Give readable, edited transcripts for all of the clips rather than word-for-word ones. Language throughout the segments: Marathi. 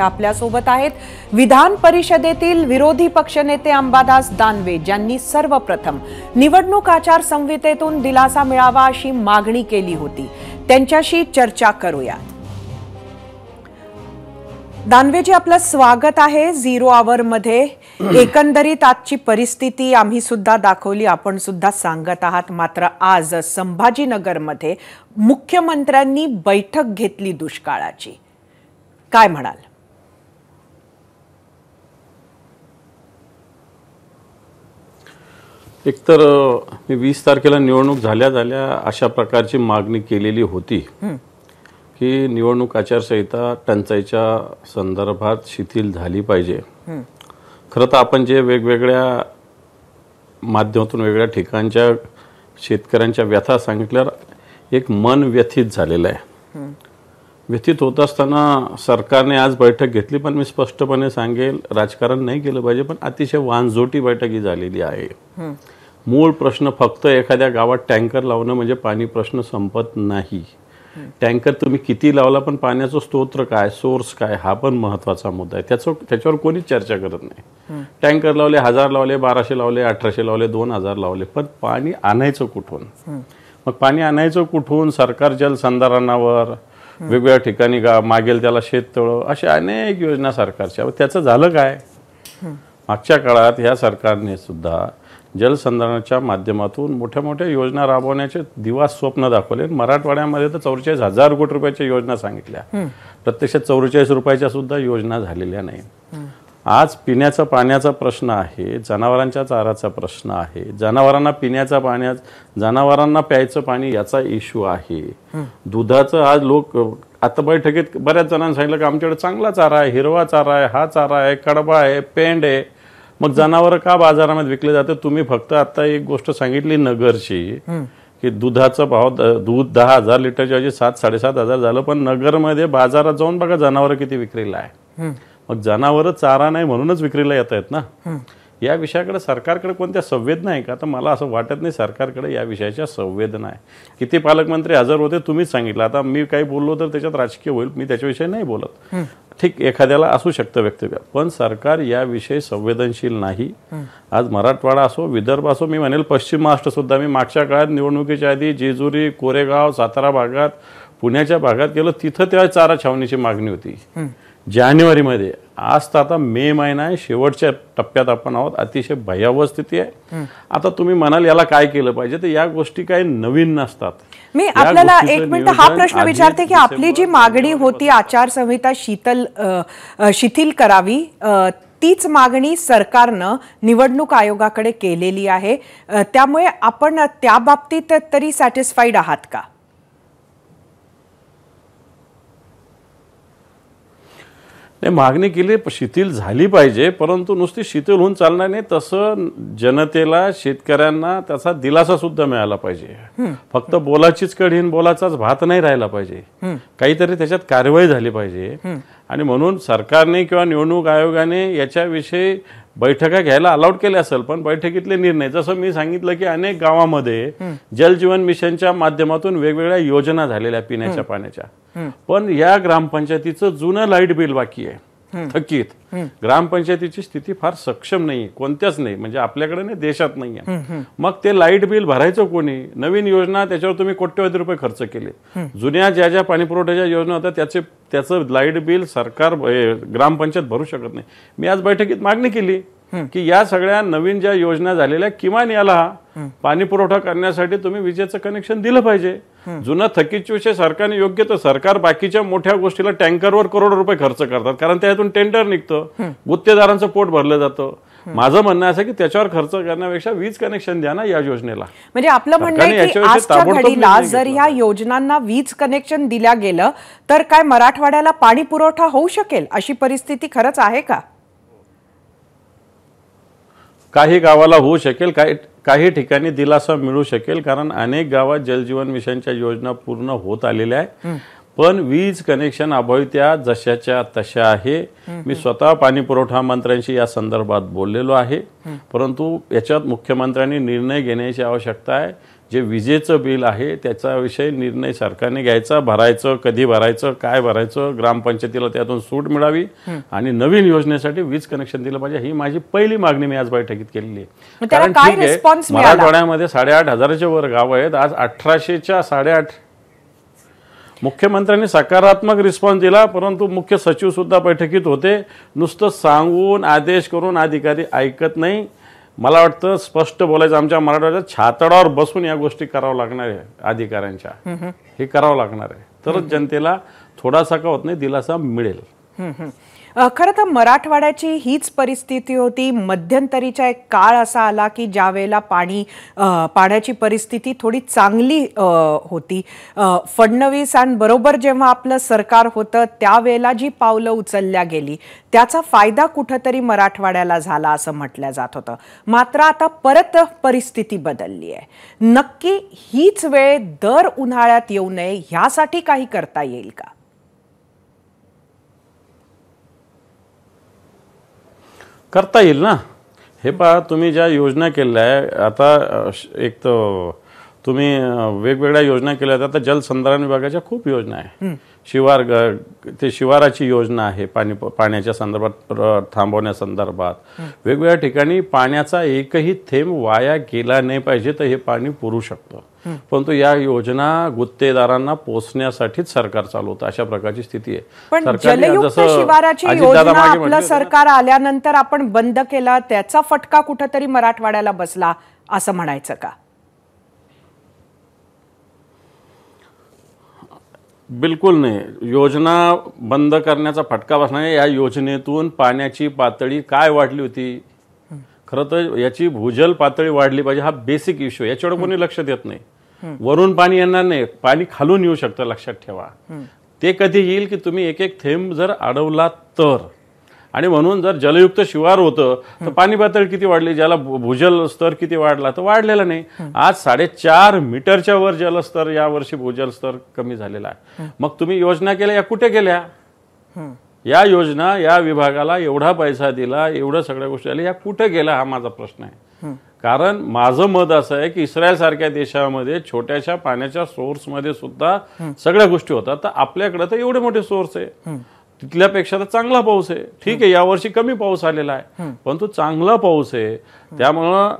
आता आपल्या सोबत आहेत विधान परिषदेतील विरोधी पक्षनेते अंबादास दानवे, ज्यांनी सर्वप्रथम निवडणूक आचार संहितेतून दिलासा मिळावा अशी मागणी केली होती. त्यांच्याशी चर्चा करूया. दानवेजी, आपलं स्वागत आहे झिरो आवर मध्ये. एकंदरीत आजची परिस्थिती आम्ही सुद्धा दाखवली, आपण सुद्धा सांगत आहात. मात्र आज संभाजीनगरमध्ये मुख्यमंत्र्यांनी बैठक घेतली दुष्काळाची. काय म्हणाल? एकतर मी 20 तारखेला निवडणूक झाल्या अशा प्रकारची मागणी केलेली होती की निवडणूक आचारसंहिता टंचाईच्या संदर्भात शिथिल झाली पाहिजे. खरं तर आपण जे वेगवेगळ्या माध्यमातून वेगळ्या ठिकाणच्या शेतकऱ्यांच्या व्यथा सांगितल्यावर एक मन व्यथित झालेलं आहे. व्यथित होत असताना सरकारने आज बैठक घेतली, पण मी स्पष्टपणे सांगेल, राजकारण नाही केलं पाहिजे, पण अतिशय वांजोटी बैठक ही झालेली आहे. मूळ प्रश्न फक्त एखाद्या गावात टँकर लावणं म्हणजे पाणी प्रश्न संपत नाही. टँकर तुम्ही किती लावला, पण पाण्याचं स्तोत्र काय, सोर्स काय, हा पण महत्त्वाचा मुद्दा आहे. त्याच्यावर कोणीच चर्चा करत नाही. टँकर लावले, 1000 लावले, 1200 लावले, 1800 लावले, 2000 लावले, पण पाणी आणायचं कुठून? मग पाणी आणायचं कुठून? सरकार जलसंधारणावर वेगवेगळ्या ठिकाणी मागेल त्याला शेततळं, अशा अनेक योजना सरकारच्या. त्याचं झालं काय? मागच्या काळात ह्या सरकारने सुद्धा जलसंधारणाच्या माध्यमातून मोठ्या मोठ्या योजना राबवण्याचे दिवस स्वप्न दाखवले. मराठवाड्यामध्ये तर 44,000 कोटी रुपयाच्या योजना सांगितल्या, प्रत्यक्षात 44 रुपयाच्या सुद्धा योजना झालेल्या नाही. आज पिण्याचा पाण्याचा प्रश्न आहे, जनावरांच्या चाराचा प्रश्न आहे, जनावरांना प्यायचं पाणी याचा इश्यू आहे, दुधाचं. आज लोक आता बैठकीत बऱ्याच जणांनी सांगितलं की आमच्याकडे चांगला चारा आहे, हिरवा चारा आहे, हा चारा आहे, कडबा आहे, पेंड आहे. मग जनावर का बाजारामध्ये विकले जाते? तुम्ही फक्त आता एक गोष्ट सांगितली नगरची की दुधाचा भाव, दूध 10,000 लिटरच्या ऐवजी 7-7,500 झालं, पण नगरमध्ये बाजारात जाऊन बघा जनावर किती विक्रीला आहे. मग जनावर चारा नाही म्हणूनच विक्रीला येत आहेत ना. या विषयाकडे सरकारकडे कोणत्या संवेदना आहे का? तर मला असं वाटत नाही सरकारकडे या विषयाच्या संवेदना आहे. किती पालकमंत्री हजर होते तुम्हीच सांगितलं. आता मी काही बोललो तर त्याच्यात राजकीय होईल, मी त्याच्याविषयी नाही बोलत. ठीक, एखाद्याला असू शकतं व्यक्तिगत, पण सरकार याविषयी संवेदनशील नाही. आज मराठवाडा असो, विदर्भ असो, मी म्हणेल पश्चिम महाराष्ट्र सुद्धा. मी मागच्या काळात निवडणुकीच्या आधी जेजुरी, कोरेगाव, सातारा भागात, पुण्याच्या भागात गेलो, तिथं त्या चारा छावणीची मागणी होती जानेवारीमध्ये. आज तर आता मे महिना आहे, शेवटच्या टप्प्यात आपण आहोत. अतिशय भयावह स्थिती आहे. आता तुम्ही म्हणाल याला काय केलं पाहिजे, तर या गोष्टी काही नवीन नसतात. मी आपल्याला एक मिनिट हा प्रश्न विचारते की आपली जी मागणी होती आचारसंहिता शिथिल करावी, तीच मागणी सरकारनं निवडणूक आयोगाकडे केलेली आहे. त्यामुळे आपण त्या बाबतीत तरी सॅटिस्फाईड आहात का? नाही, मागणी केली, शिथिल झाली पाहिजे, परंतु नुसती शिथिल होऊन चालणार नाही. तसं जनतेला, शेतकऱ्यांना त्याचा दिलासा सुद्धा मिळाला पाहिजे. फक्त बोलाचीच कढीन बोलाचाच भात नाही राहिला पाहिजे. काहीतरी त्याच्यात कारवाई झाली पाहिजे. आणि म्हणून सरकारने किंवा निवडणूक आयोगाने याच्याविषयी बैठका घ्यायला अलाउड केले असेल, पण बैठकीतले निर्णय, जसं मी सांगितलं की अनेक गावामध्ये जलजीवन मिशनच्या माध्यमातून वेगवेगळ्या योजना झालेल्या पिण्याच्या पाण्याच्या, पण या ग्रामपंचायतीचं जुनं लाईट बिल बाकी आहे, थकीत. ग्रामपंचायतीची स्थिती फार सक्षम नाही, कोणत्याच नाही, म्हणजे आपल्याकडे नाही, देशात नाही आहे. मग ते लाईट बिल भरायचं कोणी? नवीन योजना, त्याच्यावर तुम्ही कोट्यवधी रुपये खर्च केले. जुन्या ज्या पाणी पुरवठ्याच्या योजना होत्या त्याचं लाईट बिल सरकार, ग्रामपंचायत भरू शकत नाही. मी आज बैठकीत मागणी केली की या सगळ्या नवीन ज्या योजना झालेल्या, किमान याला पाणी पुरवठा करण्यासाठी तुम्ही विजेचं कनेक्शन दिलं पाहिजे. जुनं थकीत विषय सरकारने योग्य, तर सरकार बाकीच्या मोठ्या गोष्टीला टँकरवर करोड रुपये खर्च करतात, कारण त्यातून टेंडर निघतं, गुत्तेदारांचं पोट भरलं जातं. माझं म्हणणं असं की त्याच्यावर खर्च करण्यापेक्षा वीज कनेक्शन द्या ना या योजनेला. म्हणजे आपलं म्हणणं आहे की आजच्या घडीला जर ह्या योजनांना वीज कनेक्शन दिल्या गेलं तर काय मराठवाड्याला पाणी पुरवठा होऊ शकेल, अशी परिस्थिती खरंच आहे का? काही गावाला होऊ शकेल, काही ठिकाणी दिलासा मिळू शकेल, कारण अनेक गावात जलजीवन मिशनच्या योजना पूर्ण होत आलेल्या आहे. पण वीज कनेक्शन अभावी त्या जशाच्या तशा आहे. मी स्वतः पाणी पुरवठा मंत्र्यांशी या संदर्भात बोललेलो आहे. परंतु याच्यात मुख्यमंत्र्यांनी निर्णय घेण्याची आवश्यकता आहे. जे विजेचं बिल आहे त्याचा विषय निर्णय सरकारने घ्यायचा, भरायचं, कधी भरायचं, काय भरायचं, ग्रामपंचायतीला त्यातून सूट मिळावी आणि नवीन योजनेसाठी वीज कनेक्शन दिलं पाहिजे. ही माझी पहिली मागणी मी आज बैठकीत केलेली आहे. कारण ठीक आहे, मराठवाड्यामध्ये 8,500च्या वर गाव आहेत, आज 1800च्या 8.5. मुख्यमंत्र्यांनी सकारात्मक रिस्पॉन्स दिला, परंतु मुख्य सचिव सुद्धा बैठकीत होते. नुसतं सांगून आदेश करून अधिकारी ऐकत नाही. मला वाटतं स्पष्ट बोलायचं, आमच्या मराठवाड्यात छातडावर बसून या गोष्टी करावं लागणार आहे अधिकाऱ्यांच्या. हे करावं लागणार आहे, तरच जनतेला थोडासा का होत नाही दिलासा मिळेल. खरं तर मराठवाड्याची हीच परिस्थिती होती. मध्यंतरीचा एक काळ असा आला की ज्या वेळेला पाण्याची परिस्थिती थोडी चांगली होती. फडणवीसांबरोबर जेव्हा आपलं सरकार होतं त्यावेळेला जी पावलं उचलल्या गेली त्याचा फायदा कुठंतरी मराठवाड्याला झाला असं म्हटलं जात होतं. मात्र आता परत परिस्थिती बदलली आहे. नक्की हीच वेळ दर उन्हाळ्यात येऊ नये ह्यासाठी काही करता येईल का? करता येईल ना. हे पहा, तुम्ही ज्या योजना केल्या आहे, आता एक तर तुम्ही वेगवेगळ्या योजना केल्या आहेत. आता जलसंधारण विभागाच्या खूप योजना आहे. शिवाराची योजना आहे, पाण्याच्या संदर्भात थांबवण्यासंदर्भात. वेगवेगळ्या ठिकाणी पाण्याचा एकही थेंब वाया गेला नाही पाहिजे, तर हे पाणी पुरू शकतं. परंतु या योजना गुत्तेदारांना पोचण्यासाठीच सरकार चालवतं, अशा प्रकारची स्थिती आहे. पण जलयुक्त शिवाराची योजना आपलं सरकार आल्यानंतर आपण बंद केला, त्याचा फटका कुठेतरी मराठवाड्याला बसला असं म्हणायचं का? बिलकुल नाही. योजना बंद करण्याचा फटका बसणार नाही. या योजनेतून पाण्याची पातळी काय वाढली होती? खरं तर याची भूजल पातळी वाढली पाहिजे, हा बेसिक इश्यू. याच्यावर कोणी लक्ष देत नाही. वरून पाणी येणार नाही, पाणी खालून येऊ शकतं, लक्षात ठेवा. ते कधी येईल की तुम्ही एक एक थेंब जर अडवला तर. आणि म्हणून जर जलयुक्त शिवार होतं तर पाणी पातळी किती वाढली, ज्याला भूजल स्तर किती वाढला, तर वाढलेला नाही. आज 4.5 मीटरच्या वर जलस्तर यावर्षी भूजल स्तर कमी झालेला आहे. मग तुम्ही योजना केल्या, या कुठे केल्या? या योजना, या विभागाला एवढा पैसा दिला, एवढं सगळ्या गोष्टी झाल्या, या कुठे गेल्या, हा माझा प्रश्न आहे. कारण माझं मत असं आहे की इस्रायल सारख्या देशामध्ये छोट्याशा पाण्याच्या सोर्समध्ये सुद्धा सगळ्या गोष्टी होतात. तर आपल्याकडे तर एवढे मोठे सोर्स आहे, तिथल्यापेक्षा तर चांगला पाऊस आहे. ठीक आहे, यावर्षी कमी पाऊस आलेला आहे, परंतु चांगला पाऊस आहे. त्यामुळं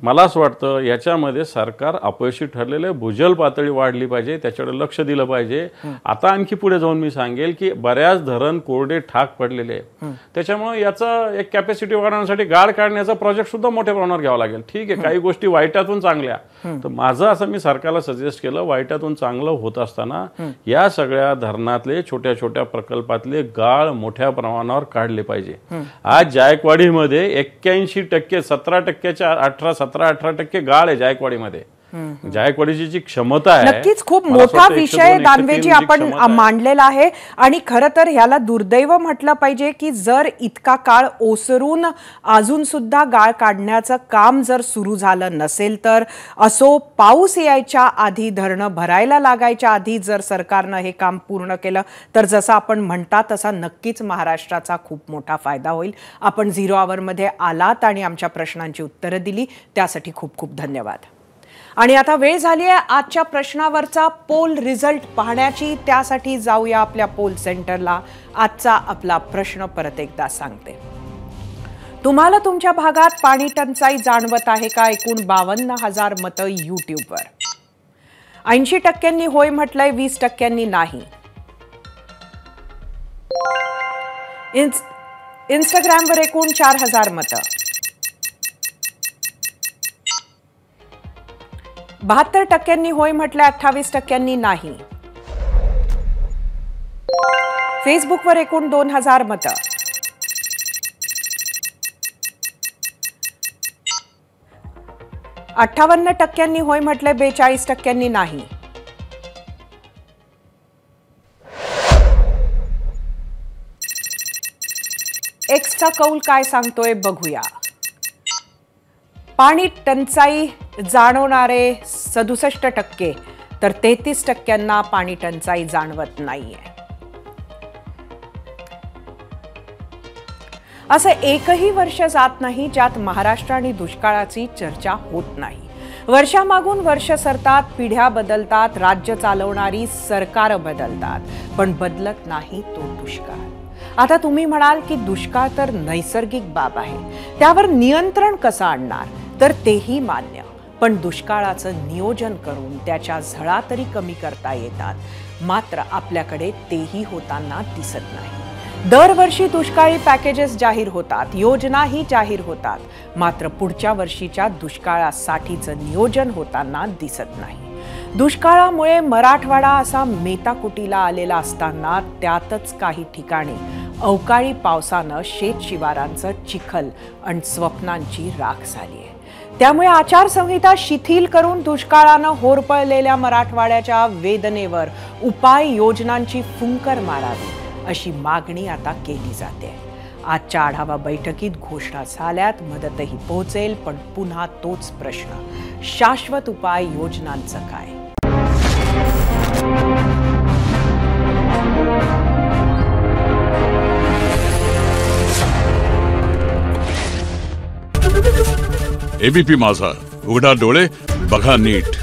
मला असं वाटतं याच्यामध्ये सरकार अपयशी ठरलेलं आहे. भूजल पातळी वाढली पाहिजे, त्याच्याकडे लक्ष दिलं पाहिजे. आता आणखी पुढे जाऊन मी सांगेल की बऱ्याच धरण कोरडे ठाक पडलेले आहे. त्याच्यामुळे याचा एक कॅपॅसिटी वाढवण्यासाठी गाळ काढण्याचा प्रोजेक्ट सुद्धा मोठ्या प्रमाणावर घ्यावा लागेल. ठीक आहे, काही गोष्टी वाईटातून चांगल्या, तर माझं असं मी सरकारला सजेस्ट केलं, वाईटातून चांगलं होत असताना या सगळ्या धरणातले छोट्या छोट्या प्रकल्पातले गाळ मोठ्या प्रमाणावर काढले पाहिजे. आज जायकवाडीमध्ये 81% 17%च्या 17-18% गाळ आहे जायकवाडीमध्ये. जायकवाडीची जी क्षमता आहे, नक्कीच खूप मोठा विषय दानवेजी आपण मांडलेला आहे. आणि खरं तर ह्याला दुर्दैव म्हटलं पाहिजे की जर इतका काळ ओसरून अजून सुद्धा गाळ काढण्याचं काम जर सुरू झालं नसेल तर, असो पाऊस यायच्या आधी, धरणं भरायला लागायच्या आधी जर सरकारनं हे काम पूर्ण केलं तर जसं आपण म्हणता तसा नक्कीच महाराष्ट्राचा खूप मोठा फायदा होईल. आपण 0 आवरमध्ये आलात आणि आमच्या प्रश्नांची उत्तरं दिली, त्यासाठी खूप खूप धन्यवाद. आणि आता वेळ झाली आहे आजच्या प्रश्नावरचा पोल रिझल्ट पाहण्याची. त्यासाठी जाऊया आपल्या पोल सेंटरला. आजचा आपला प्रश्न परत एकदा सांगते. तुम्हाला तुमच्या भागात पाणी टंचाई जाणवत आहे का? एकूण 52,000 मतं यूट्यूबवर. 80% होय म्हटलंय, 20% नाही. इंस्टाग्रामवर एकूण 4,000 मतं. 72% होय म्हटलंय, 28% नाही. फेसबुकवर एकूण 2,000 मतं. 58% होय म्हटलंय, 42% नाही. एक्सचा कौल काय सांगतोय बघूया. पाणी टंचाई जाणवणारे 67%, तर 33% पाणी टंचाई जाणवत नाहीये. असं एकही वर्ष जात नाही ज्यात महाराष्ट्र आणि दुष्काळाची चर्चा होत नाही. वर्षामागून वर्ष सरतात, पिढ्या बदलतात, राज्य चालवणारी सरकार बदलतात, पण बदलत नाही तो दुष्काळ. आता तुम्ही म्हणाल की दुष्काळ तर नैसर्गिक बाब आहे, त्यावर नियंत्रण कसं आणणार? तर तेही मान्य, पण दुष्काळाचं नियोजन करून त्याच्या झळा तरी कमी करता येतात. मात्र आपल्याकडे तेही होताना दिसत नाही. दरवर्षी दुष्काळी पॅकेजेस जाहीर होतात, योजनाही जाहीर होतात, मात्र पुढच्या वर्षीच्या दुष्काळासाठीचं नियोजन होताना दिसत नाही. दुष्काळामुळे मराठवाडा असा मेटाकुटीला आलेला असताना त्यातच काही ठिकाणी अवकाळी पावसानं शेतशिवारांचं चिखल आणि स्वप्नांची राख झाली आहे. त्यामुळे आचारसंहिता शिथिल करून दुष्काळानं होरपळलेल्या मराठवाड्याच्या वेदनेवर उपाय योजनांची फुंकर मारावी अशी मागणी आता केली जाते. आजच्या आढावा बैठकीत घोषणा झाल्यात, मदतही पोहोचेल, पण पुन्हा तोच प्रश्न, शाश्वत उपाय योजनांचं काय? एबीपी माझा, उघडा डोळे बघा नीट.